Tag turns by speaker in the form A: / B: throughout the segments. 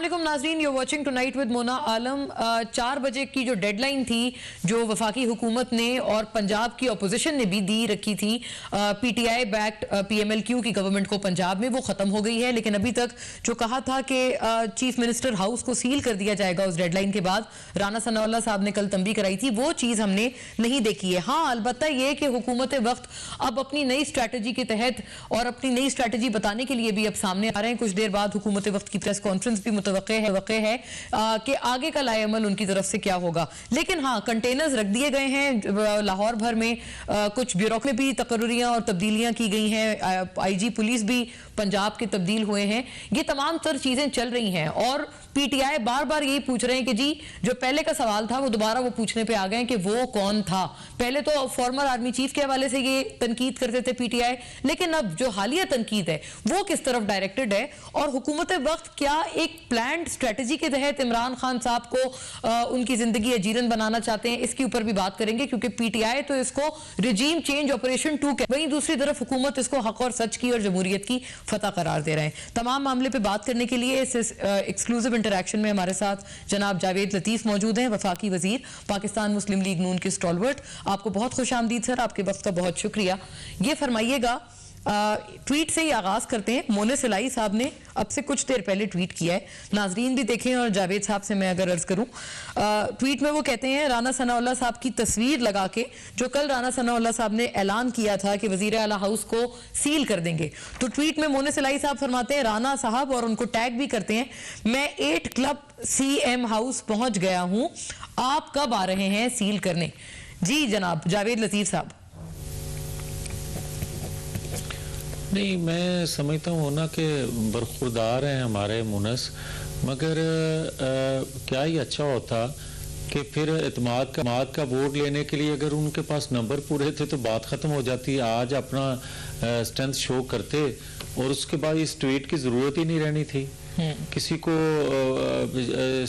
A: अस्सलाम नाज़रीन, you're watching tonight with Mona आलम। 4 बजे की जो डेडलाइन थी जो वफाकी हुकूमत ने और पंजाब की अपोजिशन ने भी दी रखी थी पीटीआई बैक्ड पीएमएलक्यू की गवर्नमेंट को पंजाब में, वो ख़त्म हो गई है। लेकिन अभी तक जो कहा था कि चीफ मिनिस्टर हाउस को सील कर दिया जाएगा उस डेडलाइन के बाद, राना सनाउल्लाह साहब ने कल तंबीह कराई थी, वो चीज़ हमने नहीं देखी है। हाँ, अलबत्ता ये कि हुकूमत वक्त अब अपनी नई स्ट्रैटेजी के तहत और अपनी नई स्ट्रैटेजी बताने के लिए भी अब सामने आ रहे हैं। कुछ देर बाद हुकूमत वक्त की प्रेस कॉन्फ्रेंस भी मुतवक्के है कि आगे का लाएअमल उनकी तरफ से क्या होगा। लेकिन हाँ, कंटेनर्स रख दिए गए हैं लाहौर भर में, कुछ ब्यूरोक्रेट भी तकर्रियां और तब्दीलियां की गई हैं, आईजी पुलिस भी पंजाब के तब्दील हुए हैं। ये तमाम तर चीजें चल रही हैं और पीटीआई बार बार यही पूछ रहे हैं कि जी जो पहले का सवाल था वो दोबारा वो पूछने पे आ गए कि वो कौन था। पहले तो फॉर्मर आर्मी चीफ के हवाले से ये तनकीद करते थे पीटीआई, लेकिन अब जो हालिया तनकीद है वो किस तरफ डायरेक्टेड है और हुकूमत वक्त क्या एक प्लान्ड स्ट्रेटजी के तहत इमरान खान साहब को उनकी जिंदगी अजीरन बनाना चाहते हैं, इसके ऊपर भी बात करेंगे। क्योंकि पीटीआई तो इसको रिजीम चेंज ऑपरेशन 2 के, वहीं दूसरी तरफ हुकूमत इसको हक और सच की और जमहूरियत की फतह करार दे रहे हैं। तमाम मामले पे बात करने के लिए इस एक्सक्लूसिव इंटरैक्शन में हमारे साथ जनाब जावेद लतीफ मौजूद हैं, वफाकी वजीर, पाकिस्तान मुस्लिम लीग नून के स्टॉलवर्ट। आपको बहुत खुश आमदीद सर, आपके वक्त का बहुत शुक्रिया। ये फरमाइएगा, ट्वीट से ही आगाज करते हैं। मोने सिलाई साहब ने अब से कुछ देर पहले ट्वीट किया है, नाजरीन भी देखें और जावेद साहब से मैं अगर अर्ज करूं, ट्वीट में वो कहते हैं राना सनाउल्लाह साहब की तस्वीर लगा के, जो कल राना सनाउल्लाह साहब ने ऐलान किया था कि वजीर आला हाउस को सील कर देंगे, तो ट्वीट में मोने सिलाई साहब फरमाते हैं राना साहब, और उनको टैग भी करते हैं, मैं 8 क्लब सीएम हाउस पहुंच गया हूं, आप कब आ रहे हैं सील करने। जी जनाब जावेद लतीफ साहब।
B: नहीं, मैं समझता हूँ ना कि बरखुरदार हैं हमारे मुनस, मगर क्या ही अच्छा होता कि फिर एतमाद का वोट लेने के लिए अगर उनके पास नंबर पूरे थे तो बात ख़त्म हो जाती। आज अपना स्ट्रेंथ शो करते और उसके बाद इस ट्वीट की ज़रूरत ही नहीं रहनी थी। किसी को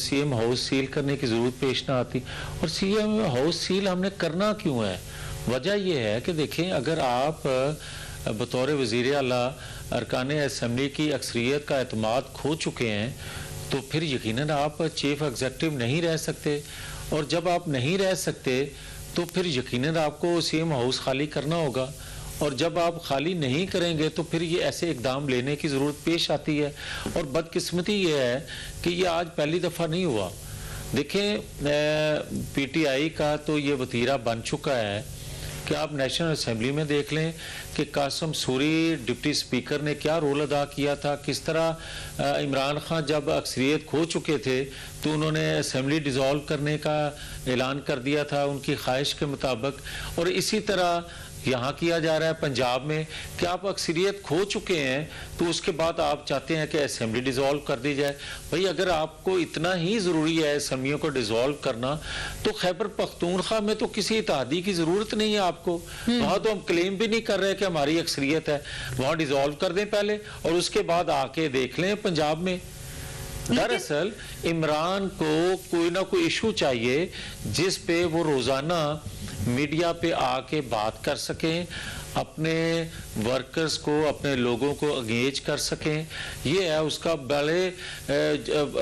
B: सीएम हाउस सील करने की ज़रूरत पेश ना आती। और सीएम हाउस सील हमने करना क्यों है? वजह यह है कि देखें, अगर आप बतौर वज़ीर आला अरकान असम्बली की अक्सरियत का एतमाद खो चुके हैं तो फिर यकीनन आप चीफ एग्जीक्यूटिव नहीं रह सकते, और जब आप नहीं रह सकते तो फिर यकीनन आपको सीएम हाउस खाली करना होगा, और जब आप खाली नहीं करेंगे तो फिर ये ऐसे इकदाम लेने की ज़रूरत पेश आती है। और बदकिस्मती ये है कि ये आज पहली दफ़ा नहीं हुआ। देखें, पीटीआई का तो ये वतीरा बन चुका है कि आप नेशनल असेंबली में देख लें कि कासिम सूरी डिप्टी स्पीकर ने क्या रोल अदा किया था, किस तरह इमरान खान जब अक्सरियत खो चुके थे तो उन्होंने असेंबली डिज़ोल्व करने का ऐलान कर दिया था उनकी ख्वाहिश के मुताबिक। और इसी तरह यहाँ किया जा रहा है पंजाब में कि आप अक्सरियत खो चुके हैं तो उसके बाद आप चाहते हैं कि असेंबली डिज़ोल्व कर दी जाए। भाई, अगर आपको इतना ही ज़रूरी है असेंबलियों को डिज़ोल्व करना तो खैबर पख्तूनख्वा में तो किसी इत्तेहादी की ज़रूरत नहीं है आपको। वहाँ तो हम क्लेम भी नहीं कर रहे कि हमारी अक्सरियत है, वहाँ डिज़ोल्व कर दें पहले और उसके बाद आके देख लें पंजाब में। दरअसल इमरान को कोई ना कोई इशू चाहिए जिस पे वो रोज़ाना मीडिया पे आके बात कर सकें, अपने वर्कर्स को, अपने लोगों को एंगेज कर सकें। ये है उसका। बड़े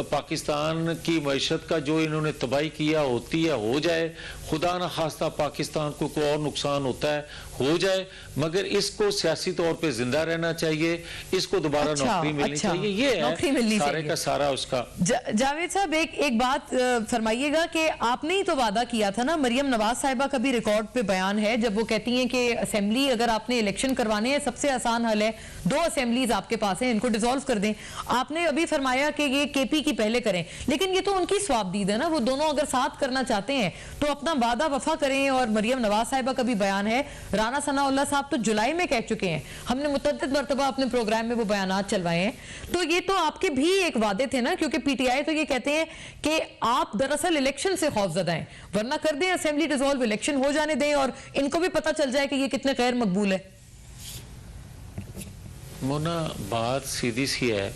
B: पाकिस्तान की मईशत का जो इन्होंने तबाही किया होती है हो जाए, खुदा न खास्ता पाकिस्तान को कोई और नुकसान होता है हो जाए, मगर इसको सियासी तौर पे जिंदा रहना चाहिए, इसको दोबारा नौकरी मिलनी चाहिए। ये है सारे का सारा उसका।
A: जावेद साहब, एक बात फरमाइएगा कि आपने ही तो वादा किया था ना, मरियम नवाज साहिबा का भी रिकॉर्ड पे बयान है जब वो कहती हैं कि असेंबली अगर आपने इलेक्शन करवाने हैं सबसे आसान हल है 2 असेंबलीज आपके पास है, इनको डिसॉल्व कर दें। आपने अभी फरमाया कि ये केपी की पहले करें, लेकिन ये तो उनकी स्वाबदीद है ना, वो दोनों अगर साथ करना चाहते हैं तो अपना वादा वफा करें। और मरियम नवाज साहिबा का भी बयान है, राना सनाउल्लाह साहब तो जुलाई में कह चुके हैं, हमने मुतअद्दिद मरतबा अपने प्रोग्राम में वो बयानात चलवाए हैं, तो ये तो आपके भी एक वादे थे ना। क्योंकि पीटीआई तो ये कहते हैं कि आप दरअसल इलेक्शन से खौफजदा हैं, वरना कर दें असेंबली डिसॉल्व, इलेक्शन हो जाने दें और इनको भी पता चल जाए कि ये कितने गैर मकबूल है।
B: मोना, बात सीधी सी है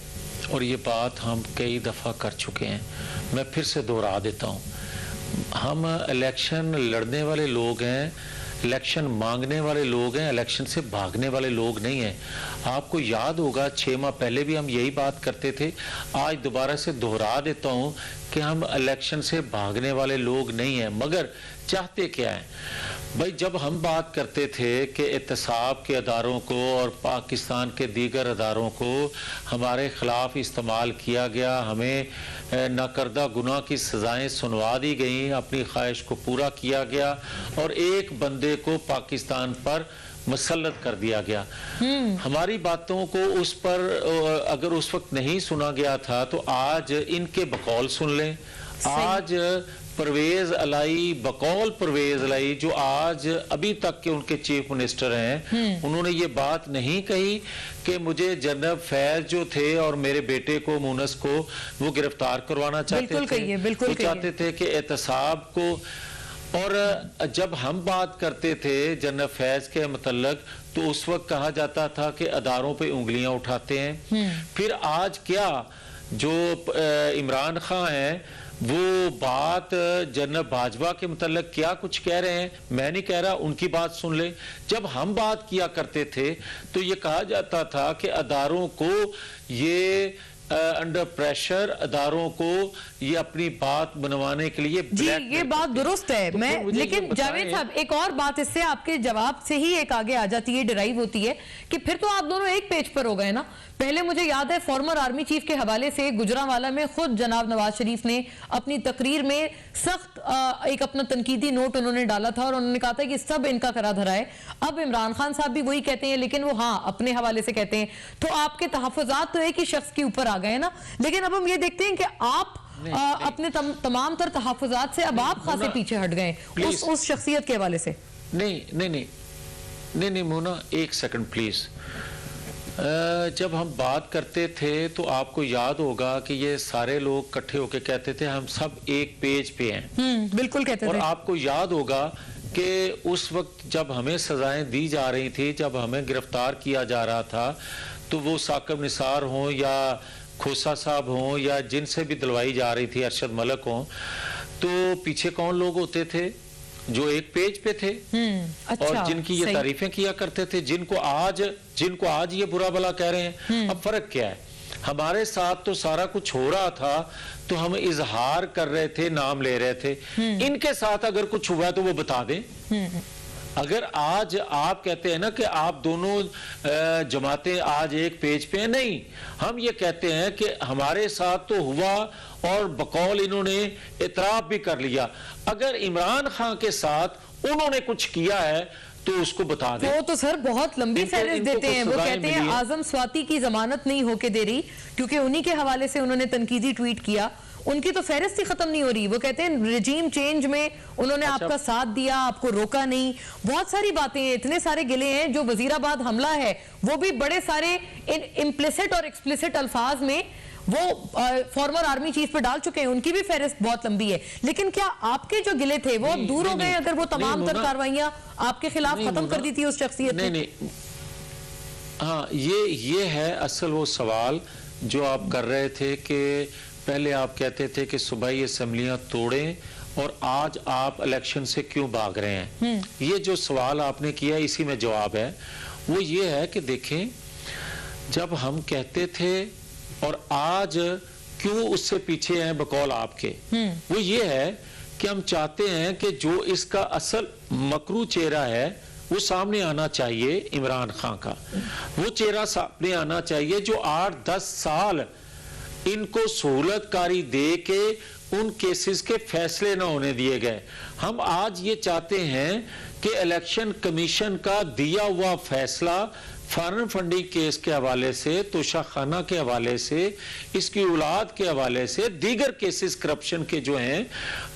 B: और ये बात हम कई दफ़ा कर चुके हैं, मैं फिर से दोहरा देता हूँ। हम इलेक्शन लड़ने वाले लोग हैं, इलेक्शन मांगने वाले लोग हैं, इलेक्शन से भागने वाले लोग नहीं हैं। आपको याद होगा 6 माह पहले भी हम यही बात करते थे, आज दोबारा से दोहरा देता हूं कि हम इलेक्शन से भागने वाले लोग नहीं हैं, मगर चाहते क्या है भाई। जब हम बात करते थे कि एहतसाब के अदारों को और पाकिस्तान के दीगर अदारों को हमारे खिलाफ इस्तेमाल किया गया, हमें नाकर्दा गुनाह की सजाएं सुनवा दी गई, अपनी ख्वाहिश को पूरा किया गया और एक बंदे को पाकिस्तान पर मुसल्लत कर दिया गया। हमारी बातों को उस पर अगर उस वक्त नहीं सुना गया था तो आज इनके बकौल सुन लें। आज परवेज अलाई, बकौल परवेज अलाई जो आज अभी तक के उनके चीफ मिनिस्टर हैं, उन्होंने ये बात नहीं कही कि मुझे जनरल फैज जो थे और मेरे बेटे को मुनस को वो गिरफ्तार करवाना चाहते थे, वो चाहते थे कि एहतसाब को। और जब हम बात करते थे जनरल फैज के मतलब तो उस वक्त कहा जाता था कि अदारों पे उंगलियां उठाते हैं। फिर आज क्या जो इमरान खान है वो बात जनरल बाजवा के मतलब क्या कुछ कह रहे हैं, मैं नहीं कह रहा, उनकी बात सुन ले। जब हम बात किया करते थे तो ये कहा जाता था कि अदारों को ये अंडर प्रेशर, अदारों को ये अपनी बात बनवाने के लिए
A: जी ये बात दुरुस्त है। तो मैं लेकिन जावेद साहब एक और बात इससे आपके जवाब से ही एक आगे आ जाती है, डिराइव होती है कि फिर तो आप दोनों एक पेज पर हो गए ना। पहले मुझे याद है फॉर्मर आर्मी चीफ के हवाले से गुजरांवाला में खुद जनाब नवाज शरीफ ने अपनी तकरीर में सख्त एक अपना तनकीदी नोट उन्होंने डाला था और उन्होंने कहा था कि सब इनका करा धरा है। अब इमरान खान साहब भी वही कहते हैं, लेकिन वो हाँ अपने हवाले से कहते हैं। तो आपके तहफ़्फ़ुज़ात तो एक ही शख्स के ऊपर आ गए ना, लेकिन अब हम ये देखते हैं कि आप अपने तमाम तर तहफ़्फ़ुज़ात से अब आप खासे पीछे हट गए उस शख्सियत के हवाले से।
B: नहीं मोना, एक सेकंड प्लीज। जब हम बात करते थे तो आपको याद होगा कि ये सारे लोग इकट्ठे होकर कहते थे हम सब एक पेज पे हैं।
A: बिल्कुल कहते थे।
B: और आपको याद होगा कि उस वक्त जब हमें सजाएं दी जा रही थी, जब हमें गिरफ्तार किया जा रहा था, तो वो साकिब निसार हों या खोसा साहब हों या जिनसे भी दिलवाई जा रही थी, अरशद मलिक हों, तो पीछे कौन लोग होते थे जो एक पेज पे थे
A: अच्छा,
B: और जिनकी ये तारीफें किया करते थे, जिनको आज ये बुरा भला कह रहे हैं। अब फर्क क्या है, हमारे साथ तो सारा कुछ हो रहा था तो हम इजहार कर रहे थे, नाम ले रहे थे। इनके साथ अगर कुछ हुआ तो वो बता दें। अगर आज आप कहते हैं ना कि आप दोनों जमातें आज एक पेज पे हैं, नहीं, हम ये कहते हैं कि हमारे साथ तो हुआ और बकौल इन्होंने इतराफ भी कर लिया। अगर इमरान खान के साथ उन्होंने कुछ किया है तो उसको बता दें।
A: वो तो सर बहुत लंबी फहरिस्त देते हैं। वो कहते हैं आजम स्वाति की जमानत नहीं होके दे रही क्योंकि उन्हीं के हवाले से उन्होंने तनकीदी ट्वीट किया, उनकी तो फहरिस्त ही खत्म नहीं हो रही। वो कहते हैं रिजीम चेंज में उन्होंने आपका साथ दिया, आपको रोका नहीं, बहुत सारी बातें हैं, इतने सारे गिले हैं। जो वजीराबाद हमला है वो भी बड़े सारे इम्प्लिसिट और एक्सप्लिसिट अल्फाज में वो फॉर्मर आर्मी चीफ पे डाल चुके हैं, उनकी भी फहरिस्त बहुत लंबी है। लेकिन क्या आपके जो गिले थे वो अब दूर हो गए अगर वो तमाम तर कार्रवाइयां आपके खिलाफ खत्म कर दी थी उस शख्सियत ने?
B: नहीं, हाँ ये है असल वो सवाल जो आप कर रहे थे कि पहले आप कहते थे कि सूबाई असेंबलियां तोड़ें और आज आप इलेक्शन से क्यों भाग रहे हैं। ये जो सवाल आपने किया इसी में जवाब है। वो ये है कि देखें, जब हम कहते थे और आज क्यों उससे पीछे हैं बकौल आपके, वो ये है कि हम चाहते हैं कि जो इसका असल मकरू चेहरा है वो सामने आना चाहिए। इमरान खान का वो चेहरा सामने आना चाहिए जो 8-10 साल इनको सहूलतकारी दे के उन केसेस के फैसले ना होने दिए गए। हम आज ये चाहते हैं कि इलेक्शन कमीशन का दिया हुआ फैसला फॉरेन फंडिंग केस के हवाले से, तोशा खाना के हवाले से, इसकी औलाद के हवाले से, दीगर केसेस करप्शन के जो हैं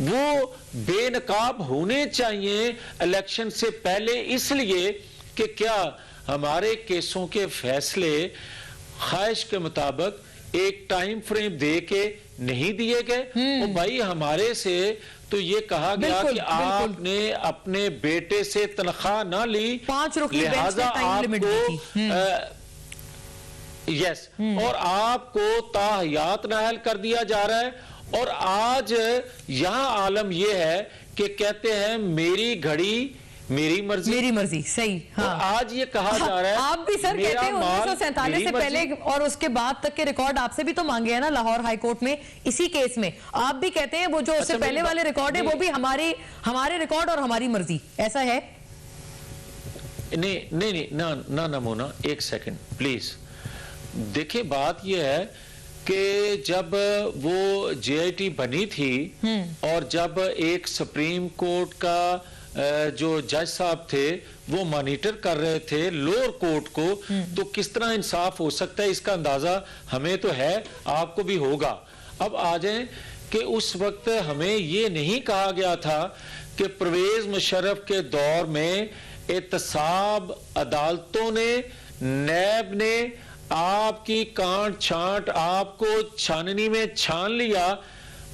B: वो बेनकाब होने चाहिए इलेक्शन से पहले, इसलिए कि क्या हमारे केसों के फैसले ख्वाहिश के मुताबिक एक टाइम फ्रेम दे के नहीं दिए गए। तो भाई हमारे से तो ये कहा गया कि आपने अपने बेटे से तनख्वाह ना ली,
A: 5 रुपये
B: लिहाजा आपको यस और आपको ताहयात नाहल कर दिया जा रहा है। और आज यहां आलम यह है कि कहते हैं मेरी घड़ी मेरी मर्जी।
A: सही। हाँ,
B: आज ये कहा जा रहा है
A: आप भी सर कहते हैं 1947 से पहले और उसके बाद तक के रिकॉर्ड आपसे भी तो मांगे हैं ना लाहौर हाई कोर्ट में इसी केस में। आप भी कहते हैं वो जो उससे पहले वाले रिकॉर्ड है वो भी हमारे रिकॉर्ड और हमारी मर्जी, ऐसा है?
B: नहीं ना मोना, एक सेकंड प्लीज। देखिए बात यह है कि जब वो जेआईटी बनी थी और जब एक सुप्रीम कोर्ट का जो जज साहब थे वो मॉनिटर कर रहे थे लोअर कोर्ट को, तो किस तरह इंसाफ हो सकता है इसका अंदाजा हमें तो है, आपको भी होगा। अब आ जाए कि उस वक्त हमें ये नहीं कहा गया था कि परवेज मुशर्रफ के दौर में एहतसाब अदालतों ने, नैब ने आपकी कांट छांट आपको छाननी में छान लिया,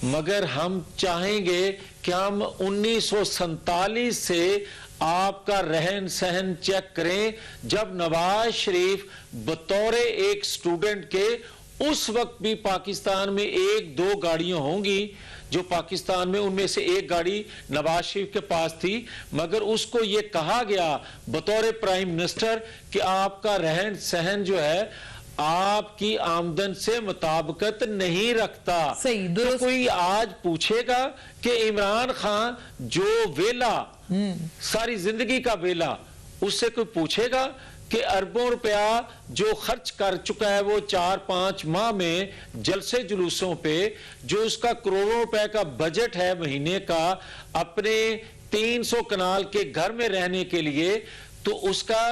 B: मगर हम चाहेंगे कि हम 1947 से आपका रहन सहन चेक करें, जब नवाज शरीफ बतौर एक स्टूडेंट के उस वक्त भी पाकिस्तान में 1-2 गाड़ियां होंगी जो पाकिस्तान में, उनमें से एक गाड़ी नवाज शरीफ के पास थी, मगर उसको यह कहा गया बतौर प्राइम मिनिस्टर कि आपका रहन सहन जो है आपकी आमदन से मुताबिकत नहीं रखता।
A: सही,
B: तो कोई आज पूछेगा कि इमरान खान जो वेला सारी जिंदगी का वेला, उससे कोई पूछेगा कि अरबों रुपया जो खर्च कर चुका है वो 4-5 माह में जलसे जुलूसों पे, जो उसका करोड़ों रुपए का बजट है महीने का अपने 300 कनाल के घर में रहने के लिए, तो उसका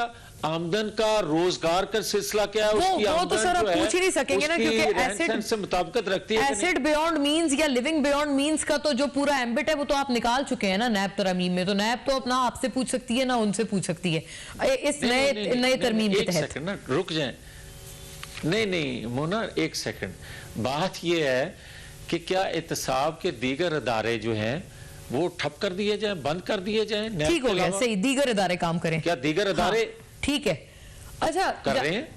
B: आमदन का रोजगार का सिलसिला क्या है? उसकी
A: वो तो सर आप पूछ ही नहीं सकेंगे ना, क्योंकि
B: एसिड से मुताबिकत रखती है।
A: एसिड बियॉन्ड मींस या लिविंग बियॉन्ड मींस का तो जो पूरा एम्बिट है वो तो आप निकाल चुके हैं ना नैब तरमीम में, तो नैब तो अपना आपसे पूछ सकती है ना उनसे पूछ सकती है इस नए तरमीम के तहत।
B: ना रुक जाए, नहीं मोना एक सेकंड, बात ये है कि क्या एहतसाब के दीगर अदारे जो हैं वो ठप कर दिए जाए, बंद कर दिए जाए?
A: ठीक हो गया, सही, दीगर अदारे काम करें।
B: क्या दीगर अदारे?
A: ठीक है, अच्छा
B: कर रहे हैं।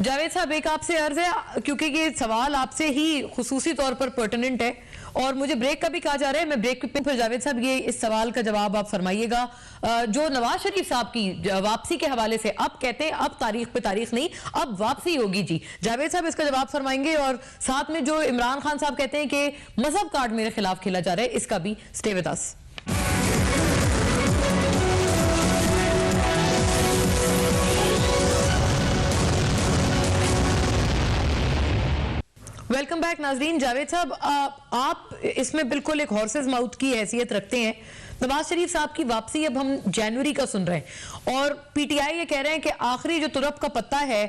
A: जावेद साहब एक आपसे अर्ज है, क्योंकि ये सवाल आपसे ही खुसूसी तौर पर पर्टिनेंट है और मुझे ब्रेक का भी कहा जा रहा है, मैं ब्रेक पे फिर जावेद साहब ये इस सवाल का जवाब आप फरमाइएगा। जो नवाज शरीफ साहब की वापसी के हवाले से अब कहते हैं अब तारीख पे तारीख नहीं, अब वापसी होगी जी, जावेद साहब इसका जवाब फरमाएंगे। और साथ में जो इमरान खान साहब कहते हैं कि मजहब कार्ड मेरे खिलाफ खेला जा रहा है, इसका भी stay with us. Welcome back नाजरीन। जावेद साहब आप इसमें बिल्कुल एक हॉर्सेस माउथ की हैसियत रखते हैं। नवाज शरीफ साहब की वापसी अब हम जनवरी का सुन रहे हैं और पीटीआई ये कह रहे हैं कि आखिरी जो तुरप का पत्ता है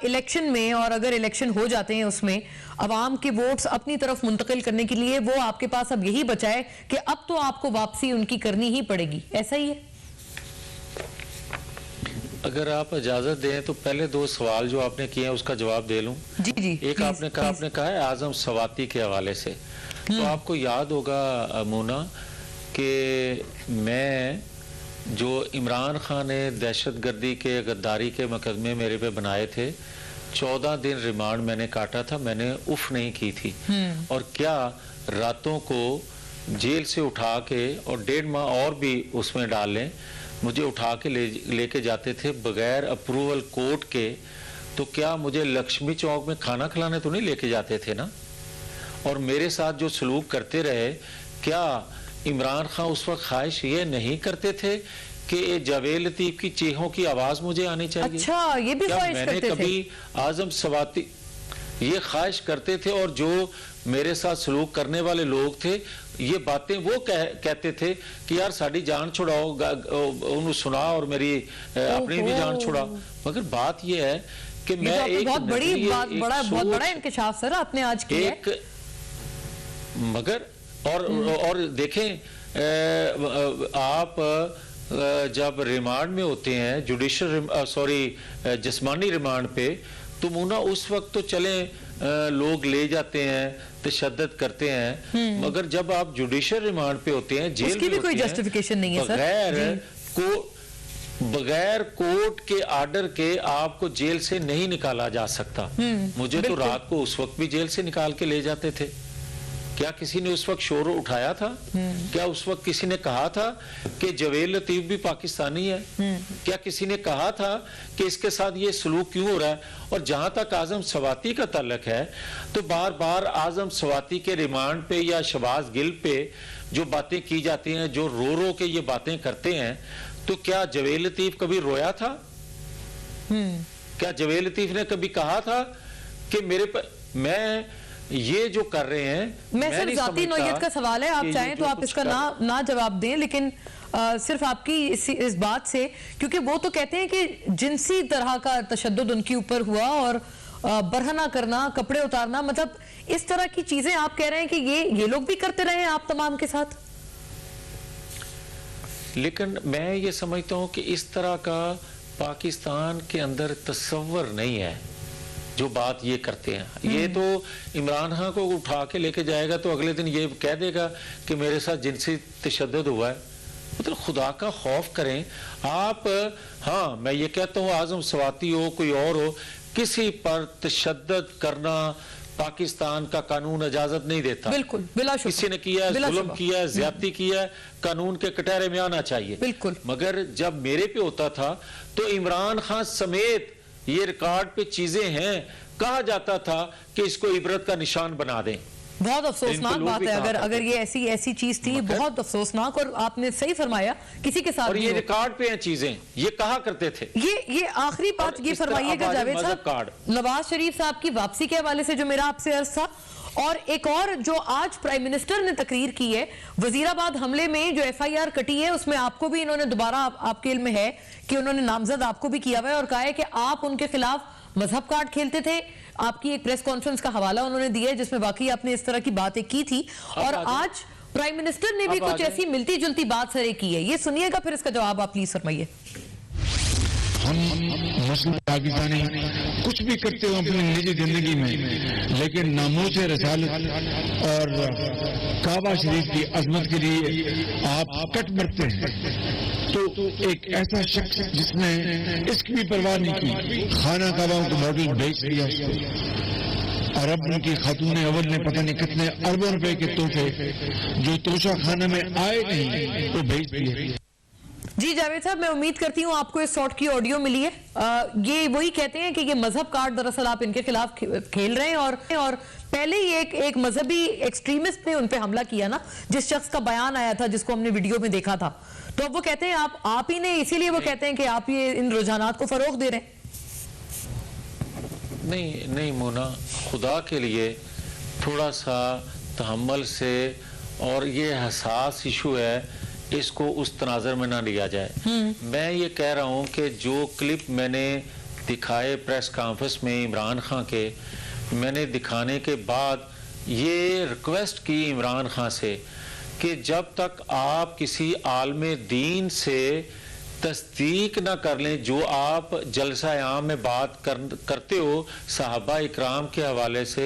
A: इलेक्शन में, और अगर इलेक्शन हो जाते हैं उसमें अवाम के वोट्स अपनी तरफ मुंतकिल करने के लिए वो आपके पास अब यही बचा है कि अब तो आपको वापसी उनकी करनी ही पड़ेगी, ऐसा ही है?
B: अगर आप इजाजत दें तो पहले 2 सवाल जो आपने किए हैं उसका जवाब दे लूं।
A: जी जी।
B: एक आपने कहा है आजम सवाती के हवाले से, तो आपको याद होगा मोना कि मैं जो इमरान खान ने दहशतगर्दी के गद्दारी के मुकदमे मेरे पे बनाए थे, 14 दिन रिमांड मैंने काटा था, मैंने उफ नहीं की थी। और क्या रातों को जेल से उठा के और 1.5 माह और भी उसमें डाल लें, मुझे उठा के लेके जाते थे बगैर अप्रूवल कोर्ट के, तो क्या मुझे लक्ष्मी चौक में खाना खिलाने तो नहीं लेके जाते थे ना? और मेरे साथ जो सलूक करते रहे, क्या इमरान खान उस वक्त ख्वाहिश ये नहीं करते थे कि जावेद लतीफ की चीखों की आवाज मुझे आनी चाहिए?
A: अच्छा, ये भी ख्वाहिश करते थे?
B: मैंने कभी आजम सवाती ये ख्वाहिश करते थे, और जो मेरे साथ सलूक करने वाले लोग थे ये बातें वो कहते थे कि यार साड़ी जान छुड़ाओ, उन्हें सुना और मेरी अपनी भी जान छुड़ा। मगर बात ये है कि मैं एक
A: बहुत बड़ी बात, बहुत बड़ा इंकशाफ सर आपने आज किया है।
B: मगर और देखें आप जब रिमांड में होते हैं, जुडिशियल जिस्मानी रिमांड पे, तो मुना उस वक्त तो चले लोग ले जाते हैं, तशद्दद करते हैं, मगर जब आप जुडिशियल रिमांड पे होते हैं, जेल
A: उसकी भी कोई जस्टिफिकेशन नहीं है सर।
B: बगैर कोर्ट के आर्डर के आपको जेल से नहीं निकाला जा सकता। मुझे तो रात को उस वक्त भी जेल से निकाल के ले जाते थे क्या किसी ने उस वक्त शोर उठाया था? क्या उस वक्त किसी ने कहा था कि जवेद लतीफ भी पाकिस्तानी है? क्या किसी ने कहा था कि इसके साथ ये सलूक क्यों हो रहा है? और जहां तक आजम सवाती का ताल्लुक है, तो बार बार आजम सवाती के रिमांड पे या शहबाज गिल पे जो बातें की जाती हैं, जो रो रो के ये बातें करते हैं, तो क्या जवेद लतीफ कभी रोया था? क्या जवेद लतीफ ने कभी कहा था कि मेरे पर मैं ये जो कर रहे हैं?
A: मैं सिर्फ जाती नौयत का सवाल है, आप चाहें तो आप इसका ना जवाब दें, लेकिन सिर्फ आपकी इस बात से, क्योंकि वो तो कहते हैं कि जिनसी तरह का तशद्दुद उनके ऊपर हुआ और बरहना करना, कपड़े उतारना, मतलब इस तरह की चीजें आप कह रहे हैं कि ये लोग भी करते रहे हैं आप तमाम के साथ।
B: लेकिन मैं ये समझता हूं कि इस तरह का पाकिस्तान के अंदर तस्वर नहीं है जो बात ये करते हैं। ये तो इमरान खान को उठा के लेके जाएगा तो अगले दिन ये कह देगा कि मेरे साथ जिनसी तशद्दुद हुआ है। मतलब खुदा का खौफ करें आप। हाँ, मैं ये कहता हूँ आजम सवाती हो कोई और हो, किसी पर तशद्दुद करना पाकिस्तान का कानून इजाजत नहीं देता।
A: बिल्कुल, बिला शुबा।
B: किसी ने किया है, जुल्म किया है, ज्यादती किया है, कानून के कटहरे में आना चाहिए।
A: बिल्कुल।
B: मगर जब मेरे पे होता था तो इमरान खान समेत ये रिकॉर्ड पे चीजें हैं, कहा जाता था कि इसको इबरत का निशान बना दें।
A: बहुत अफसोसनाक बात है अगर ये ऐसी चीज थी, बहुत अफसोसनाक। और आपने सही फरमाया, किसी के साथ
B: और ये रिकॉर्ड पे हैं चीजें, ये कहा करते थे।
A: ये आखिरी बात ये फरमाइएगा जावेद साहब, नवाज शरीफ साहब की वापसी के हवाले से जो मेरा आपसे अर्ज था, और एक और जो आज प्राइम मिनिस्टर ने तकरीर की है, वजीराबाद हमले में जो FIR कटी है उसमें आपको भी इन्होंने दोबारा आपके इल्म में है कि उन्होंने नामजद आपको भी किया हुआ है और कहा है कि आप उनके खिलाफ मजहब कार्ड खेलते थे। आपकी एक प्रेस कॉन्फ्रेंस का हवाला उन्होंने दिया है जिसमें वाकई आपने इस तरह की बातें की थी, और आज प्राइम मिनिस्टर ने भी कुछ ऐसी मिलती जुलती बात सरे की है। ये सुनिएगा, फिर इसका जवाब आप प्लीज फरमाइए।
C: हम मुस्लिम पाकिस्तानी कुछ भी करते हो अपनी निजी जिंदगी में, लेकिन नामूस रसालत और काबा शरीफ की अजमत के लिए आप कट मरते हैं। तो एक ऐसा शख्स जिसने इसकी भी परवाह नहीं की, खाना काबा को मॉडल बेच दिया उसको, और अब उनकी खातून अव्वल ने पता नहीं कितने अरबों रुपए के तोहफे जो तोशा खाना में आए नहीं वो बेच दिए।
A: जी जावेद साहब, मैं उम्मीद करती हूँ आपको इस सॉर्ट की ऑडियो मिली है। ये वही कहते हैं कि ये मजहब कार्ड दरअसल आप इनके खिलाफ खेल रहे हैं, और पहले ही एक मजहबी एक्सट्रीमिस्ट ने उन पे हमला किया ना, जिस शख्स का बयान आया था जिसको हमने वीडियो में देखा था, तो अब वो कहते हैं आप ही ने, इसीलिए वो कहते हैं कि आप ये इन रुझानात को फरोग दे रहे हैं।
B: नहीं मोना, खुदा के लिए थोड़ा सा तहम्मुल से, और ये हसास इशू है, इसको उस तनाजर में ना लिया जाए। मैं ये कह रहा हूँ कि जो क्लिप मैंने दिखाए प्रेस कॉन्फ्रेंस में इमरान खान के, मैंने दिखाने के बाद ये रिक्वेस्ट की इमरान खान से कि जब तक आप किसी आलमे दीन से तस्दीक ना कर लें, जो आप जलसा आम में बात करते हो सहाबा इकराम के हवाले से,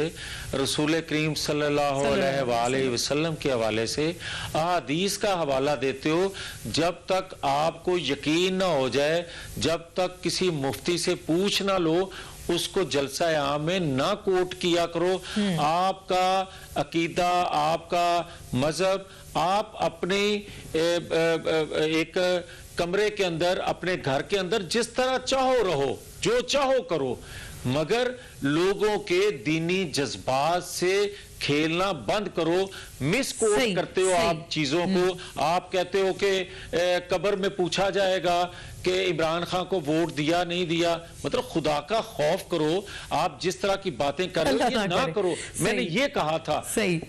B: रसूल करीम सल्लल्लाहु अलैहि वसल्लम के हवाले से, अहादीस का हवाला देते हो, जब तक आपको यकीन ना हो जाए, जब तक किसी मुफ्ती से पूछ ना लो, उसको जलसा आम में ना कोट किया करो। आपका अकीदा, आपका मजहब, आप अपने एक कमरे के अंदर, अपने घर के अंदर जिस तरह चाहो रहो, जो चाहो करो, मगर लोगों के दीनी जज्बात से खेलना बंद करो। मिसकोट करते हो आप चीजों को। आप कहते हो कि कब्र में पूछा जाएगा कि इमरान खान को वोट दिया नहीं दिया। मतलब खुदा का खौफ करो। आप जिस तरह की बातें कर रहे हो ये ना करो। मैंने ये कहा था।
A: सही,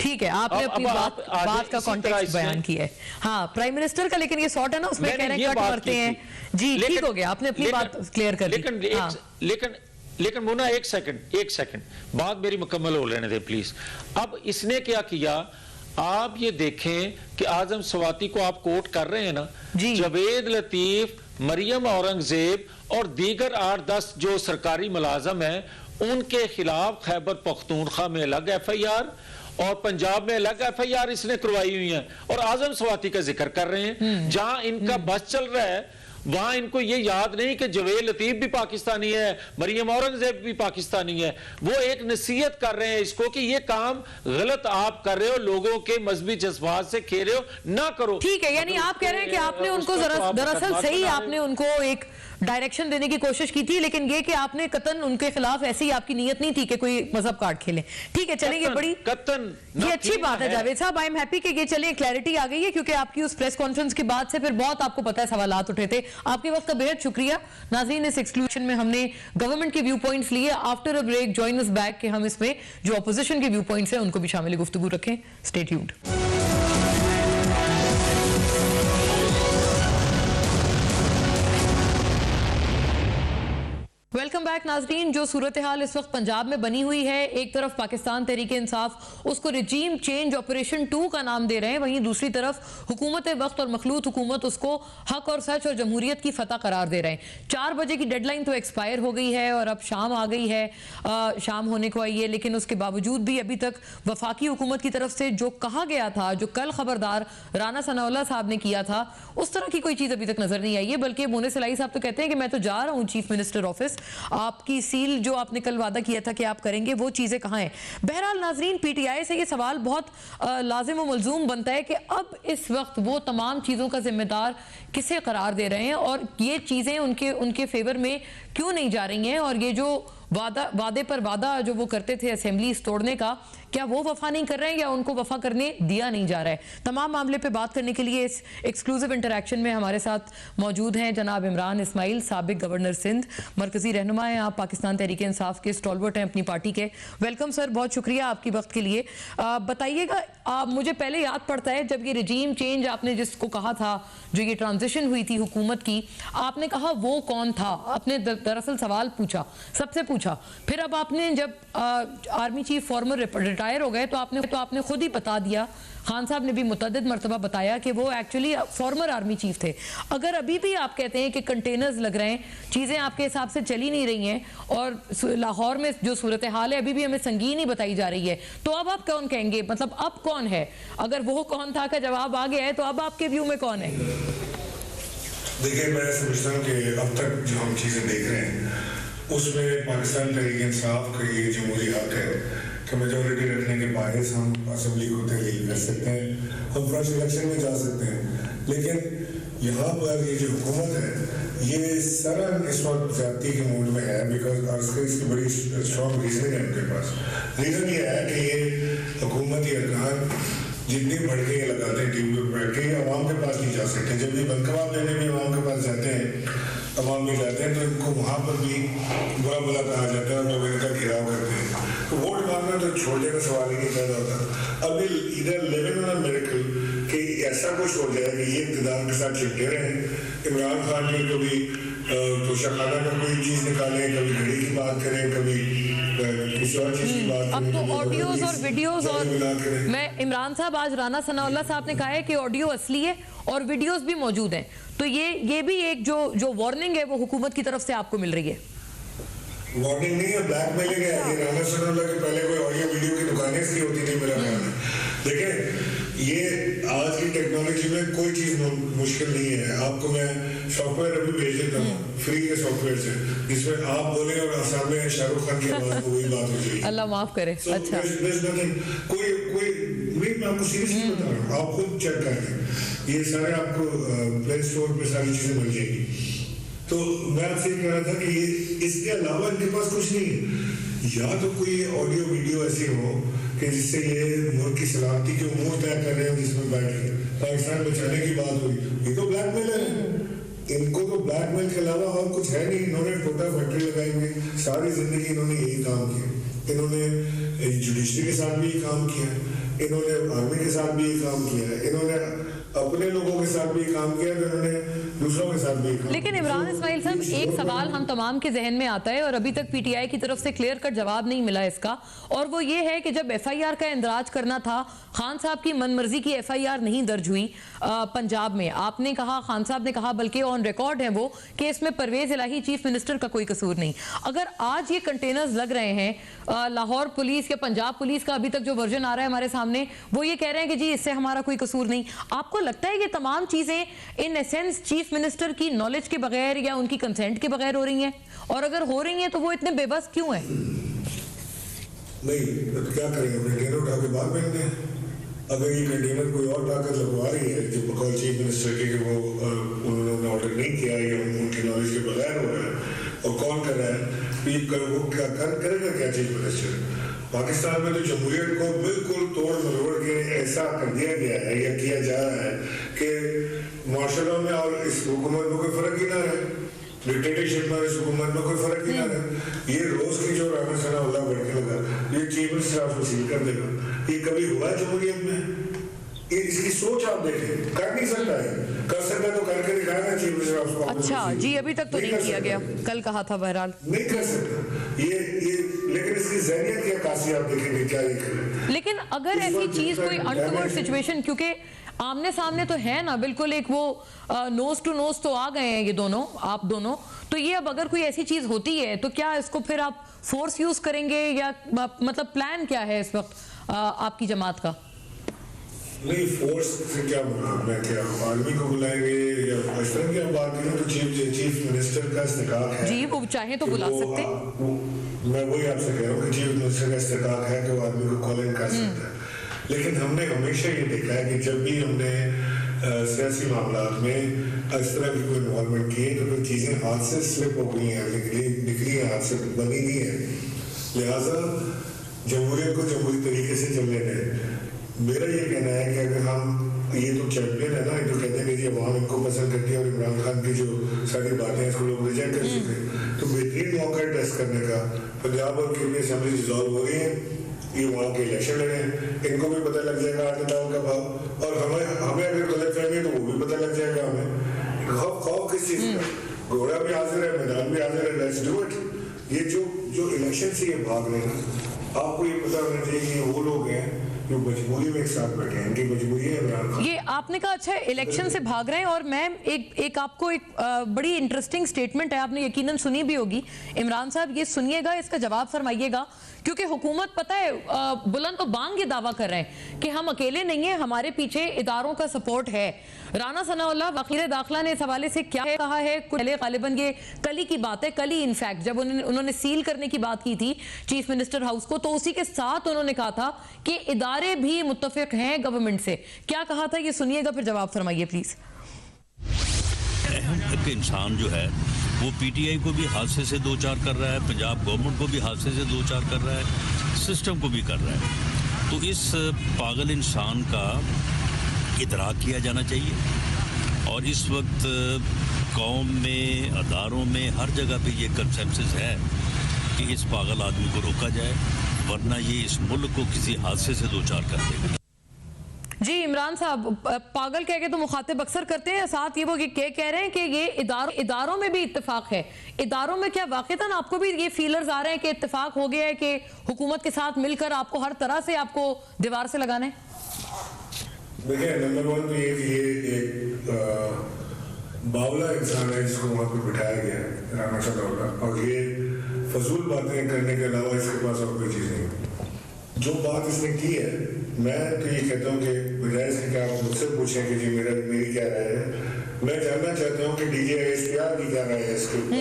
A: ठीक है, आपने अपनी बात का कॉन्टेक्स्ट बयान किया है। हाँ, प्राइम मिनिस्टर का, लेकिन ये सॉर्ट है ना, उसमें कह रहे हैं कट मारते हैं। जी ठीक हो गया, आपने अपनी बात क्लियर कर दी।
B: लेकिन मुन्ना एक सेकंड बात मेरी मुकम्मल हो लेने दे प्लीज। अब इसने क्या किया, आप ये देखें कि आजम सवाती को आप कोट कर रहे हैं ना, जवेद लतीफ, मरियम औरंगजेब और दीगर 8-10 जो सरकारी मुलाजम हैं, उनके खिलाफ खैबर पख्तूनख्वा में अलग FIR और पंजाब में अलग FIR इसने करवाई हुई है, और आजम सवाती का जिक्र कर रहे हैं। जहां इनका बस चल रहा है वहां इनको ये याद नहीं कि जवेद लतीफ भी पाकिस्तानी है, मरियम औरंगजेब भी पाकिस्तानी है। वो एक नसीहत कर रहे हैं इसको कि ये काम गलत आप कर रहे हो, लोगों के मजहबी जज्बात से खेल रहे हो, ना करो।
A: ठीक है, यानी आप कह रहे हैं कि आपने उनको दरअसल सही आपने उनको एक डायरेक्शन देने की कोशिश की थी, लेकिन ये कि आपने कतन उनके खिलाफ ऐसी आपकी नीयत नहीं थी कि कोई मजहब कार्ड खेले। ठीक है, चलेंगे, बड़ी ये अच्छी बात है जावेद साहब। आई एम हैप्पी कि ये चलिए क्लैरिटी आ गई है, क्योंकि आपकी उस प्रेस कॉन्फ्रेंस के बाद से फिर बहुत आपको पता है सवालात उठे थे। आपके वक्त का बेहद शुक्रिया। नाज़रीन, इस एक्सक्लूजन में हमने गवर्नमेंट के व्यू पॉइंट्स लिए। After a break join us back कि हम इसमें जो अपोजिशन के व्यू पॉइंट्स हैं उनको भी शामिल गुफ्तगू रखें। Stay tuned. वेलकम बैक नाजरीन। जो सूरत हाल इस वक्त पंजाब में बनी हुई है, एक तरफ पाकिस्तान तहरीके इंसाफ उसको रिजीम चेंज ऑपरेशन 2 का नाम दे रहे हैं, वहीं दूसरी तरफ हुकूमत वक्त और मखलूत हुकूमत उसको हक और सच और जमहूरियत की फतह करार दे रहे हैं। 4 बजे की डेडलाइन तो एक्सपायर हो गई है और अब शाम आ गई है, शाम होने को आई है, लेकिन उसके बावजूद भी अभी तक वफाकी हुकूमत की तरफ से जो कहा गया था, जो कल खबरदार राना सनाउल्लाह साहब ने किया था, उस तरह की कोई चीज़ अभी तक नजर नहीं आई है। बल्कि मोने सलाई साहब तो कहते हैं कि मैं तो जा रहा हूँ चीफ मिनिस्टर ऑफिस, आपकी सील जो आपने कल वादा किया था कि आप करेंगे वो चीजें कहां हैं। बहरहाल नाजरीन, पीटीआई से ये सवाल बहुत लाजिम और मलजूम बनता है कि अब इस वक्त वो तमाम चीजों का जिम्मेदार किसे करार दे रहे हैं और ये चीजें उनके फेवर में क्यों नहीं जा रही हैं, और ये जो वादे पर वादा जो वो करते थे असेंबलीज तोड़ने का, क्या वो वफा नहीं कर रहे हैं या उनको वफा करने दिया नहीं जा रहा है। तमाम मामले पे बात करने के लिए इस एक्सक्लूसिव इंटरेक्शन में हमारे साथ मौजूद हैं जनाब इमरान इस्माइल, साबिक गवर्नर सिंध, मरकजी रहनुमा हैं आप, पाकिस्तान तहरीके इंसाफ के स्टॉलवर्ट हैं अपनी पार्टी के। वेलकम सर, बहुत शुक्रिया आपकी वक्त के लिए। बताइएगा, मुझे पहले याद पड़ता है जब ये रिजीम चेंज आपने जिसको कहा था, जो ये ट्रांजिशन हुई थी हुकूमत की, आपने कहा वो कौन था, आपने दरअसल सवाल पूछा, सबसे पूछा, फिर अब आपने जब आर्मी चीफ फॉर्मर रिटायर हो गए तो आपने खुद ही बता दिया, खान साहब ने भी मुतअद्दिद मरतबा बताया कि वो एक्चुअली फॉर्मर आर्मी चीफ थे। अगर अभी भी आप कहते हैं कि कंटेनर्स लग रहे हैं, चीज़ें आपके हिसाब से चली नहीं रही हैं और लाहौर में जो सूरत हाल है अभी भी हमें संगीन ही बताई जा रही है, तो अब आप कौन कहेंगे, मतलब अब कौन है? अगर वो कौन था का जवाब आ गया है तो अब आपके व्यू में कौन है?
D: देखिए, मैं समझता हूँ कि अब तक जो हम चीज़ें देख रहे हैं उसमें पाकिस्तान तहरीक इंसाफ का ये जमहूरी हक है कि मेजोरिटी रखने के बायस हम असेंबली को तहलील कर सकते हैं, हम फ्रेश इलेक्शन में जा सकते हैं। लेकिन यहाँ पर ये जो हुकूमत है ये सरन इस वक्त ज्यादती के मूड में है, बिकॉज इसकी बड़ी स्ट्रॉन्ग रीजन है उनके पास। रीज़न ये है कि ये हुकूमती अरकान जितनी भड़के लगाते हैं टीवी पर बैठ के, आवाम के पास नहीं जा सकते। जब ये बनकवाब लेने में आवाम के पास जाते हैं, अवाम में जाते हैं, तो इनको वहाँ पर भी बुरा बुरा कहा जाता है और लोग इनका घेराव करते हैं। तो वोट मांगना तो छोड़ने का सवाल ही नहीं पैदा होता। अभी इधर लिविंग ऑन अ मिरेकल कि ऐसा कुछ हो जाए कि ये इक़्तिदार के साथ चिपके रहें। इमरान खान के कभी तोशाखाना का कोई चीज़ निकालें, कभी घड़ी की बात करें, कभी किसी और चीज़ की बात
A: अब
D: करें।
A: तो ऑडियोज और वीडियोज, और मैं इमरान साहब, आज राना सनाउल्लाह साहब ने कहा है कि ऑडियो असली है और वीडियोस भी मौजूद हैं, तो ये भी एक जो वार्निंग है वो हुकूमत की तरफ से आपको मिल रही है।
D: वार्निंग नहीं है, ब्लैकमेलिंग है। ये राना सनाउल्लाह के पहले कोई ऑडियो वीडियो की दुकानें इसकी होती नहीं, मेरा ख्याल है। देखिए, ये आज की टेक्नोलॉजी में कोई चीज़ मुश्किल नहीं है। आपको मैं सॉफ्टवेयर अभी भेज देता हूँ, फ्री के सॉफ्टवेयर से, जिसमें आप बोले और सामने शाहरुख खान की आवाज़ को वही बात हो जाएगी।
A: अल्लाह माफ करे। अच्छा,
D: मैं आपको सीरियसली बता रहा हूँ, आप खुद चेक कर लें, ये सारे आपको प्ले स्टोर पे सारी चीज़ें मिल जाएगी। तो मैं आपसे कह रहा था कि ये इसके अलावा इनके पास कुछ नहीं है। या तो कोई ऑडियो वीडियो ऐसी हो कि जिससे ये मुल्क की सलामती के उमूर तय कर रहे हो, जिसमें बैठ के पाकिस्तान बचाने की बात हुई, ये तो ब्लैकमेल है। इनको तो ब्लैकमेल के अलावा और कुछ है नहीं। इन्होंने टोटा फैक्ट्री लगाई हुई, सारी जिंदगी इन्होंने यही काम किया। इन्होंने जुडिशरी के साथ भी ये काम किया, इन्होंने आर्मी के साथ भी ये काम किया, इन्होंने अपने लोगों के साथ भी काम किया, इन्होंने दूसरों के साथ भी काम।
A: लेकिन इमरान इस्माइल साहब, एक सवाल हम तमाम के जहन में आता है और अभी तक पीटीआई की तरफ से क्लियर कट जवाब नहीं मिला इसका, और वो ये है कि जब एफआईआर का इंदराज करना था, खान साहब की मनमर्जी की एफआईआर नहीं दर्ज हुई पंजाब में। आपने कहा, खान साहब ने कहा, बल्कि ऑन रिकॉर्ड है वो, कि इसमें परवेज इलाही चीफ मिनिस्टर का कोई कसूर नहीं। अगर आज ये कंटेनर्स लग रहे हैं, लाहौर पुलिस या पंजाब पुलिस का अभी तक जो वर्जन आ रहा है हमारे सामने सामने, वो ये कह रहे हैं कि जी इससे हमारा कोई कसूर नहीं। आपको लगता है कि तमाम चीजें इन एसेंस चीफ मिनिस्टर की नॉलेज के बगैर या उनकी कंसेंट के बगैर हो रही हैं? और अगर हो रही हैं तो वो इतने बेबस क्यों हैं?
D: नहीं तो क्या करेंगे, कंटेनर उठा के बाहर फेंक दें। अगर ये कंटेनर कोई और ताकत लगवा रही है जो बकौल चीफ मिनिस्टर के वो उन्होंने ऑर्डर नहीं किया या उनकी नॉलेज के बगैर हो रहा है, और कौन कर रहा है, वो क्या करेगा क्या चीफ मिनिस्टर? पाकिस्तान में तो जमहूरियत को बिल्कुल तोड़ मरोड़ के ऐसा कर दिया गया है या किया जा रहा है कि मार्शलों में और इस हुकूमत में कोई फर्क ही ना रहे, डिक्टेटरशिप में इस हुकूमत में कोई फर्क ही ना रहे। ये रोज की जो राना सनाउल्लाह बढ़ के लगा, ये चीफ मिनिस्टर आपको सील कर देगा, ये कभी हुआ है जमहूरियत में? ये इसकी सोच आप देखें, कर नहीं सकता है, कर सकता है तो करके दिखाएगा चीफ मिनिस्टर आपको।
A: अच्छा जी, अभी तक तो नहीं किया गया, कल कहा था, बहरहाल
D: नहीं कर सकता ये लेकिन इसकी ज़हनियत की अक्कासी आप देखेंगे क्या ये करे।
A: लेकिन अगर ऐसी चीज कोई अनकवर्ड सिचुएशन, क्योंकि आमने सामने तो है ना, बिल्कुल एक वो नोज टू नोज तो आ गए हैं ये दोनों, आप दोनों, तो ये अब अगर कोई ऐसी चीज होती है तो क्या इसको फिर आप फोर्स यूज करेंगे या मतलब प्लान क्या है इस वक्त आपकी जमात का?
D: नहीं फोर्स से क्या मैं क्या आर्मी को बुलाएंगे या इस तरह की बात करें तो चीफ मिनिस्टर का इस्तेकाक है
A: जी, वो चाहे तो बुला सकते।
D: मैं वही आपसे कह रहा हूँ कि चीफ मिनिस्टर का इस्तेकाक है कि वो आर्मी को कॉल इन कर सकता है। लेकिन हमने हमेशा ये देखा है कि जब भी हमने सियासी मामला में इस तरह की कोई इन्वॉल्वमेंट की है तो फिर चीज़ें हाथ से स्लिप हो गई हैं, निकली हैं, हाथ से बनी नहीं है। लिहाजा जमहूरियत को जमहूरी तरीके से चलने दें। मेरा ये कहना है कि अगर हम ये तो चैंपियन है ना, जो कहते हैं कि जी अवाम इनको पसंद करती है और इमरान खान की जो सारी बातें हैं इसको लोग रिजेक्ट कर चुके हैं, तो बेहतरीन मौका है टेस्ट करने का। पंजाब और केपी असेंबली डिजॉल्व हो रही है, ये वहाँ के इलेक्शन लड़े हैं, इनको भी पता लग जाएगा आटे दाल का भाव, और हमें अगर गलत फहमी है तो वो भी पता लग जाएगा हमें। खौफ किस चीज़ का? घोड़ा भी हाजिर है, मैदान भी हाजिर है, लेट्स डू इट। ये जो इलेक्शन से ये भाग रहे हैं, आपको ये पता होना चाहिए कि वो लोग हैं जो मजबूरी में एक साथ बैठे हैं, इनकी मजबूरी है इमरान खान।
A: ये आपने कहा अच्छा इलेक्शन से भाग रहे हैं, और मैं एक आपको एक बड़ी इंटरेस्टिंग स्टेटमेंट है, आपने यकीनन सुनी भी होगी। इमरान साहब ये सुनिएगा, इसका जवाब फरमाइएगा, क्योंकि हुकूमत पता है बुलंद तो बांग ये दावा कर रहे हैं कि हम अकेले नहीं हैं, हमारे पीछे इदारों का सपोर्ट है। राना सनाउल्लाह वकील दाखिला ने इस हवाले से क्या कहा है, पहले गालिबन ये कल ही की बात है, कल ही इनफैक्ट जब उन्होंने सील करने की बात की थी चीफ मिनिस्टर हाउस को, तो उसी के साथ उन्होंने कहा था कि इदारे भी मुत्तफिक हैं गवर्नमेंट से। क्या कहा था ये सुनिएगा, फिर जवाब फरमाइए प्लीज।
E: अहम इंसान जो है वो पीटीआई को भी हादसे से दो चार कर रहा है, पंजाब गवर्नमेंट को भी हादसे से दो चार कर रहा है, सिस्टम को भी कर रहा है। तो इस पागल इंसान का इदराक किया जाना चाहिए, और इस वक्त कौम में, अदारों में, हर जगह पे ये कंसेंसस है कि इस पागल आदमी को रोका जाए, वरना ये इस मुल्क को किसी हादसे से दो चार कर देगा।
A: जी इमरान साहब, पागल कह के तो मुखातिब अक्सर करते हैं, साथ ये वो कह रहे हैं कि ये इदारों में भी इत्तेफाक है। इदारों में क्या वाक़तन आपको भी ये फीलर्स आ रहे हैं कि इत्तेफाक हो गया है कि हुकूमत के साथ मिलकर आपको हर तरह से आपको दीवार से लगाना है?
D: देखिए नंबर वन तो ये एक बावला इंसान है जिसको वहाँ पर बिठाया गया है राना सनाउल्लाह, और ये फजूल बातें करने के अलावा इसके पास और कोई चीज़ नहीं। जो बात इसने की है, मैं तो ये कहता हूँ कि बजाय इसके कि आप मुझसे पूछें कि जी मेरी क्या राय है, मैं जानना चाहता हूँ कि DGISPR की क्या राय है इसके ऊपर,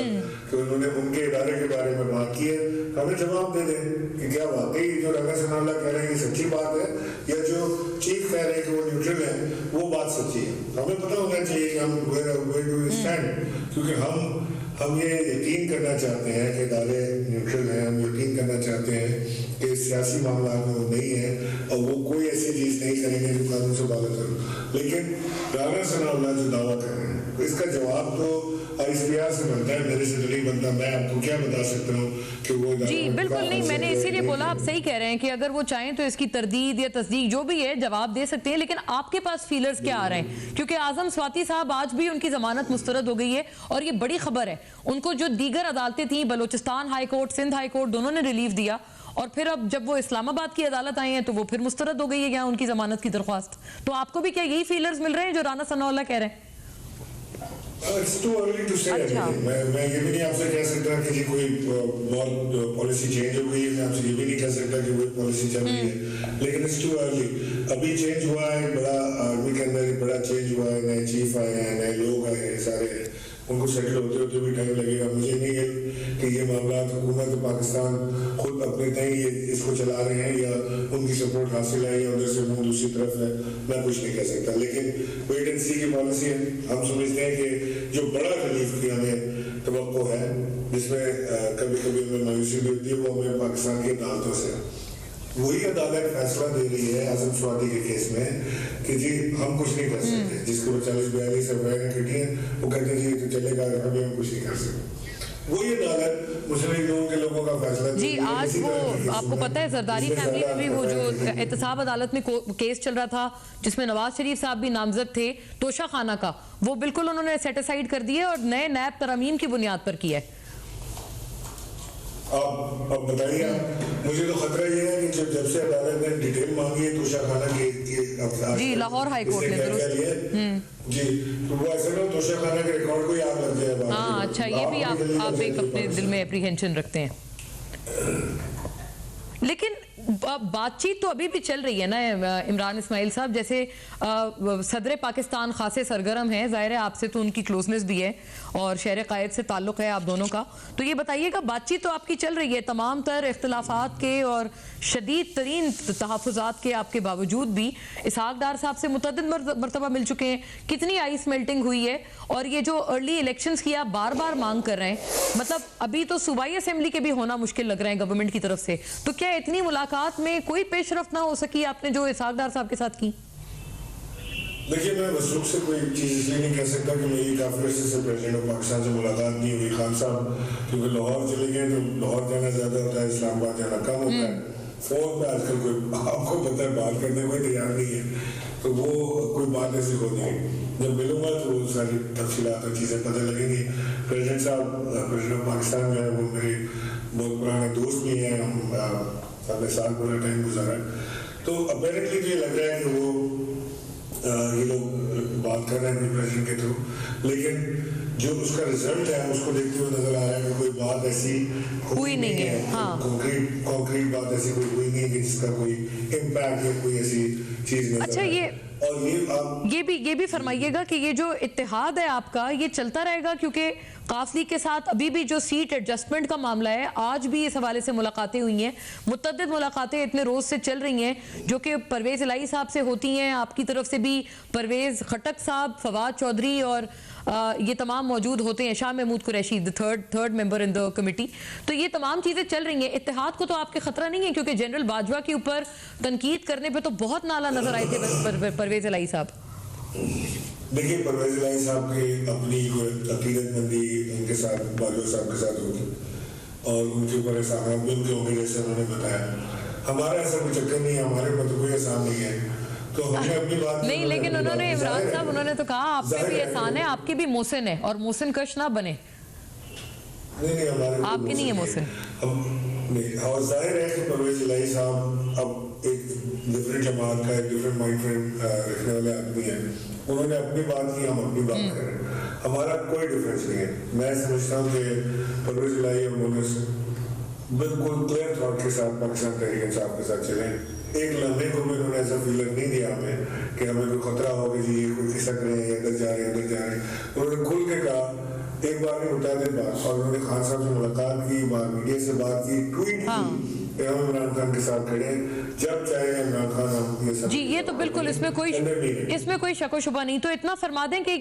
D: कि उन्होंने उनके इदारे के बारे में बात की है, हमें जवाब दे दें कि क्या वाकई जो राना सनाउल्लाह कह रहे हैं ये सच्ची बात है, या जो चीफ कह रहे हैं कि वो न्यूट्रल है वो बात सच्ची है। हमें पता होना चाहिए कि हम where do we stand, क्योंकि हम ये यकीन करना चाहते हैं कि इदारे न्यूट्रल हैं, हम यकीन करना चाहते हैं कि सियासी मामला में वो नहीं है और वो कोई ऐसी चीज़ नहीं करेंगे जो कानून से बात करो। लेकिन राना सनाउल्लाह जो दावा कर रहे हैं तो इसका जवाब तो ISPR से बनता है, मेरे से तो नहीं बनता। मैं आपको क्या बता सकता हूँ कि वो
A: जी बिल्कुल नहीं, मैंने इसीलिए बोला, आप सही कह रहे हैं कि अगर वो चाहें तो इसकी तरदीद या तस्दीक जो भी है जवाब दे सकते हैं, लेकिन आपके पास फीलर्स क्या आ रहे हैं? क्योंकि आजम स्वाति साहब आज भी उनकी जमानत मुस्तरद हो गई है, और ये बड़ी खबर है, उनको जो दीगर अदालतें थी, Balochistan high court, Sindh high court, दोनों ने रिलीफ दिया, और फिर अब जब वो इस्लामाबाद की अदालत आई हैं तो वो फिर मुस्तरद हो गई है यहाँ उनकी जमानत की दरख्वास्त। तो आपको भी क्या यही फीलर्स मिल रहे हैं जो राना सनाउल्लाह कह रहे हैं?
D: It's too early to say anything. मैं ये भी नहीं आपसे कह सकता कि जी कोई बहुत पॉलिसी चेंज हो गई है, मैं आपसे ये भी नहीं कह सकता कि कोई पॉलिसी चल रही है, लेकिन it's too early. अभी चेंज हुआ है, बड़ा आर्मी के अंदर एक बड़ा चेंज हुआ है, नए चीफ आए हैं, नए लोग आए हैं, सारे उनको सेटल होते होते भी टाइम लगेगा। मुझे नहीं है कि ये मामला हुकूमत पाकिस्तान खुद अपने तय इसको चला रहे हैं या उनकी सपोर्ट हासिल है या उधर से मुंह दूसरी तरफ है, मैं कुछ नहीं कह सकता, लेकिन वेट एंड सी की पॉलिसी है। हम समझते हैं कि जो बड़ा रिलीफ की हमें तवक्को है, जिसमें कभी कभी हमें मायूसी भी होती है, वो हमें पाकिस्तान की अदालतों से वही अदालत फैसला दे रही है आजम स्वाति के केस में कि जी हम कुछ नहीं कर सकते, जिसको 40-42 एफआईआर कटी है, वो कहते हैं जी तो चलेगा, अभी हम कुछ नहीं कर सकते। वही अदालत मुस्लिम लीग के लोगों का फैसला
A: जी। आज वो आपको पता है जरदारी फैमिली में भी वो जो एहतसाब अदालत में केस चल रहा था जिसमें नवाज शरीफ साहब भी नामजद थे तोशा खाना का, वो बिल्कुल उन्होंने सेट असाइड कर दिया और नए नैब तरमीम की बुनियाद पर किया है।
D: अब बताइए, मुझे तो खतरा ये है कि जब से अदालत ने डिटेल मांगी है तोशा खाना की
A: जी लाहौर हाई कोर्ट ने
D: जी, तो वो ऐसे ना तोशा खाना के रिकॉर्ड को याद रख जाए।
A: हाँ अच्छा, ये भी आप एक अपने दिल में एप्रीहेंशन रखते हैं, लेकिन बातचीत तो अभी भी चल रही है ना इमरान इस्माइल साहब, जैसे सदर पाकिस्तान खासे सरगर्म है, जाहिर है आपसे तो उनकी क्लोजनेस भी है और शहर कायद से ताल्लुक़ है आप दोनों का, तो ये बताइएगा बातचीत तो आपकी चल रही है तमाम तर इख्तलाफात के और शदीद तरीन तहफ़्फ़ुज़ात के आपके बावजूद भी इसहाक डार साहब से मुतअद्दिद मरतबा मिल चुके हैं, कितनी आइस मेल्टिंग हुई है, और ये जो अर्ली इलेक्शंस की आप बार बार मांग कर रहे हैं, मतलब अभी तो सूबाई असेंबली के भी होना मुश्किल लग रहे हैं गवर्नमेंट की तरफ से, तो क्या इतनी मुलाकात में कोई पेशरफ्त ना हो सकी आपने जो इसहाक डार साहब के साथ की?
D: देखिए, मैं मसरूफ से कोई चीज़ इसलिए नहीं कह सकता कि मेरी काफ़ी अर्से से प्रेसिडेंट ऑफ पाकिस्तान से मुलाकात नहीं हुई। खान साहब क्योंकि लाहौर चले गए तो लाहौर जाना ज़्यादा होता है, इस्लामाबाद जाना कम होता है, फ़ोन पे आजकल कोई आपको पता है बात करने कोई तैयार नहीं है, तो वो कोई बात ऐसी होती है। जब मिलूंगा तो वो सारी तफसीलात और चीज़ें पता लगेंगी। प्रेसिडेंट साहब प्रेसिडेंट ऑफ पाकिस्तान जो है वो मेरे बहुत पुराने दोस्त भी हैं, हमने साल पूरा टाइम गुजारा, तो अपेरेंटली तो ये लग रहा है कि वो ये लोग बात कर रहे हैं प्रेसिडेंट के थ्रू, लेकिन जो उसका रिजल्ट है उसको देखते हुए नजर आ रहा है कि कोई बात ऐसी
A: हुई नहीं है, हाँ।
D: कॉन्क्रीट बात ऐसी कोई हुई नहीं है जिसका कोई इम्पैक्ट या कोई ऐसी चीज नहीं।
A: अच्छा, ये भी फरमाइएगा कि ये जो इत्तेहाद है आपका ये चलता रहेगा, क्योंकि काफ लीग के साथ अभी भी जो सीट एडजस्टमेंट का मामला है, आज भी इस हवाले से मुलाकातें हुई हैं, मुतअद्दिद मुलाकातें इतने रोज से चल रही हैं जो कि परवेज इलाही साहब से होती हैं, आपकी तरफ से भी परवेज खटक साहब, फवाद चौधरी और ये तमाम मौजूद होते हैं, Shah Mahmood Qureshi the third member in the committee, तो ये तमाम चीजें चल रही हैं। इत्तेहाद को तो आपके खतरा नहीं है, क्योंकि जनरल बाजवा के ऊपर तनकीद करने पे तो बहुत नाला नजर आए थे परवेज इलाही साहब।
D: देखिए, परवेज इलाही साहब की अपनी अकीदतमंदी उनके साथ बाजवा साहब के साथ होगी और उनके ऊपर एहसान भी उनके होंगे, जैसे उन्होंने बताया। हमारा ऐसा कोई चक्कर नहीं है, हमारे पर कोई एहसान नहीं है, तो हमने अपनी बात
A: नहीं, लेकिन उन्होंने इमरान साहब उन्होंने तो कहा आप पे भी एहसान है, आपकी भी मोहसिन है और मोहसिन कश ना बने।
D: नहीं, हमारे
A: आपकी नहीं है मोहसिन।
D: और जाहिर है कि परवेज इलाही साहब अब एक डिफरेंट जमात का, एक डिफरेंट माइंड फ्रेम रखने वाले आदमी है, उन्होंने अपनी बात की, हम अपनी बात करें, हमारा कोई डिफरेंस नहीं है। मैं समझता हूँ कि परवेज इलाही और मोहसिन बिल्कुल क्लियर थॉट के साथ पाकिस्तान तहरीक इंसाफ के साथ चले। एक लम्हे को भी उन्होंने ऐसा फीलर नहीं दिया हमें कि हमें कोई खतरा हो कि जी ये कोई खिसक रहे हैं, इधर जा रहे हैं, उधर जा रहे हैं। उन्होंने खुल के कहा, एक बार नहीं बता दे बात, और उन्होंने खान साहब से मुलाकात की, मीडिया से बात की, ट्वीट की, हम इमरान खान के साथ खड़े, जब चाहे इमरान खान हम ये सब
A: जी, ये तो बिल्कुल इसमें कोई शक व शुबा नहीं। तो इतना फरमा दें कि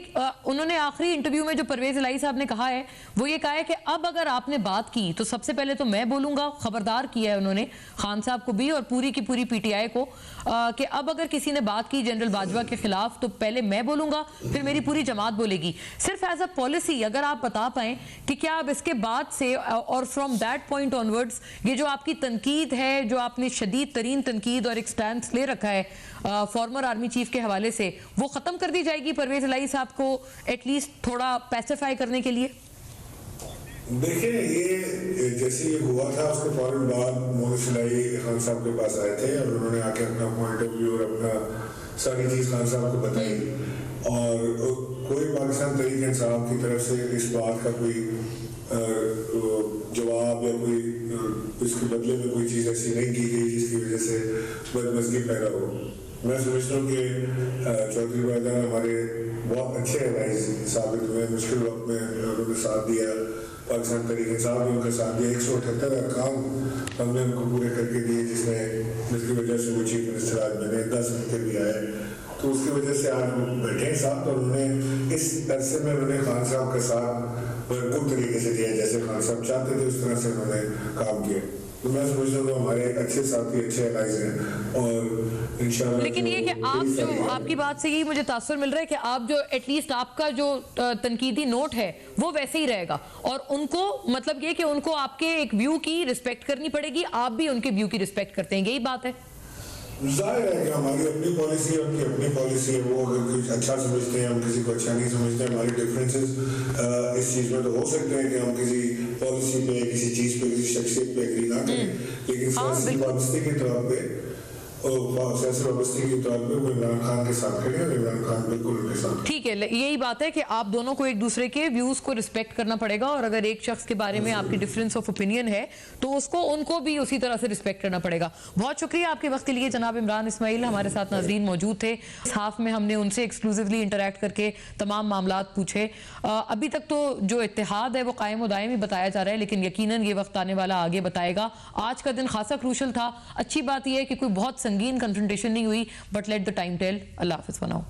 A: उन्होंने आखिरी इंटरव्यू में जो परवेज इलाही साहब ने कहा है वो ये कहा है कि अब अगर आपने बात की तो सबसे पहले तो मैं बोलूंगा, खबरदार किया है उन्होंने खान साहब को भी और पूरी की पूरी पीटीआई को, कि अब अगर किसी ने बात की जनरल बाजवा के खिलाफ तो पहले मैं बोलूंगा, फिर मेरी पूरी जमात बोलेगी। सिर्फ एज अ पॉलिसी अगर आप बता पाएं कि क्या अब इसके बाद से और फ्रॉम दैट पॉइंट ऑनवर्ड्स ये जो आपकी तनकीद है, जो आपने शदीद तरीन तनकीद और एक स्टैंड ले रखा है फॉर्मर आर्मी चीफ के हवाले से, वो खत्म कर दी जाएगी परवेज इलाही साहब को एटलीस्ट थोड़ा पैसिफाई करने के लिए?
D: देखिए, ये जैसे ये हुआ था उसके फौरन बाद मोहसिन इलाही खान साहब के पास आए थे और उन्होंने आके अपना पॉइंट ऑफ व्यू और अपना सारी चीज़ खान साहब को बताई और कोई पाकिस्तान तहरीक इंसाफ की तरफ से इस बात का कोई जवाब या कोई इसके बदले में कोई चीज़ ऐसी नहीं की गई जिसकी वजह से बदमज़गी पैदा हो। मैं समझता हूँ कि चौधरी मैदान हमारे बहुत अच्छे एडवाइस साबित हुए, मुश्किल वक्त में उन्होंने साथ दिया, पाकिस्तान तहरीक इंसाफ ने उनका साथ दिया, 178 अरकान हमने उनको पूरे करके दिए जिसकी वजह से वो चीफ मिनिस्टर आज बने, 10 हफ्ते भी आए, तो उसकी वजह से आज वो बैठे साहब। तो उन्होंने इस अरसे में उन्होंने खान साहब के साथ भरपूर तरीके से दिया, जैसे खान साहब चाहते थे उस तरह से उन्होंने काम किया। तो मैं समझता हूँ हमारे अच्छे साथी अच्छे एलाइज हैं और इंशाल्लाह।
A: लेकिन ये कि आप जो आपकी बात से यही मुझे तासुर मिल रहा है कि आप जो एटलीस्ट आपका जो तनकीदी नोट है वो वैसे ही रहेगा और उनको मतलब ये कि उनको आपके एक व्यू की रिस्पेक्ट करनी पड़ेगी, आप भी उनके व्यू की रिस्पेक्ट करते हैं, यही बात है।
D: जाहिर है कि हमारी अपनी पॉलिसी है, उनकी अपनी पॉलिसी है, वो अगर कुछ अच्छा समझते हैं हम किसी को अच्छा नहीं समझते, हमारी डिफरेंसेस इस चीज़ में तो हो सकते हैं कि हम किसी पॉलिसी पे किसी चीज़ पे किसी शख्सियत पे एग्री ना करें, लेकिन सियासी वाबस्ते के तौर पे सियासी वाबस्ते के तौर पे वो इमरान खान के साथ खड़े और इमरान खान बिल्कुल उनके साथ।
A: ठीक है, यही बात है कि आप दोनों को एक दूसरे के व्यूज को रिस्पेक्ट करना पड़ेगा और अगर एक शख्स के बारे में आपकी डिफरेंस ऑफ ओपिनियन है तो उसको उनको भी उसी तरह से रिस्पेक्ट करना पड़ेगा। बहुत शुक्रिया आपके वक्त के लिए जनाब इमरान इस्माइल, हमारे साथ नाजरीन मौजूद थे। इस हाफ में हमने उनसे एक्सक्लूसिवली इंटरेक्ट करके तमाम मामलात पूछे। अभी तक तो जो इत्तेहाद है वो कायम दायम ही बताया जा रहा है, लेकिन यकीनन ये वक्त आने वाला आगे बताएगा। आज का दिन खासा क्रूशल था। अच्छी बात यह है कि कोई बहुत संगीन कन्फ्रंटेशन नहीं हुई, but let the time tell. अल्लाह हाफिज़। बनाओ।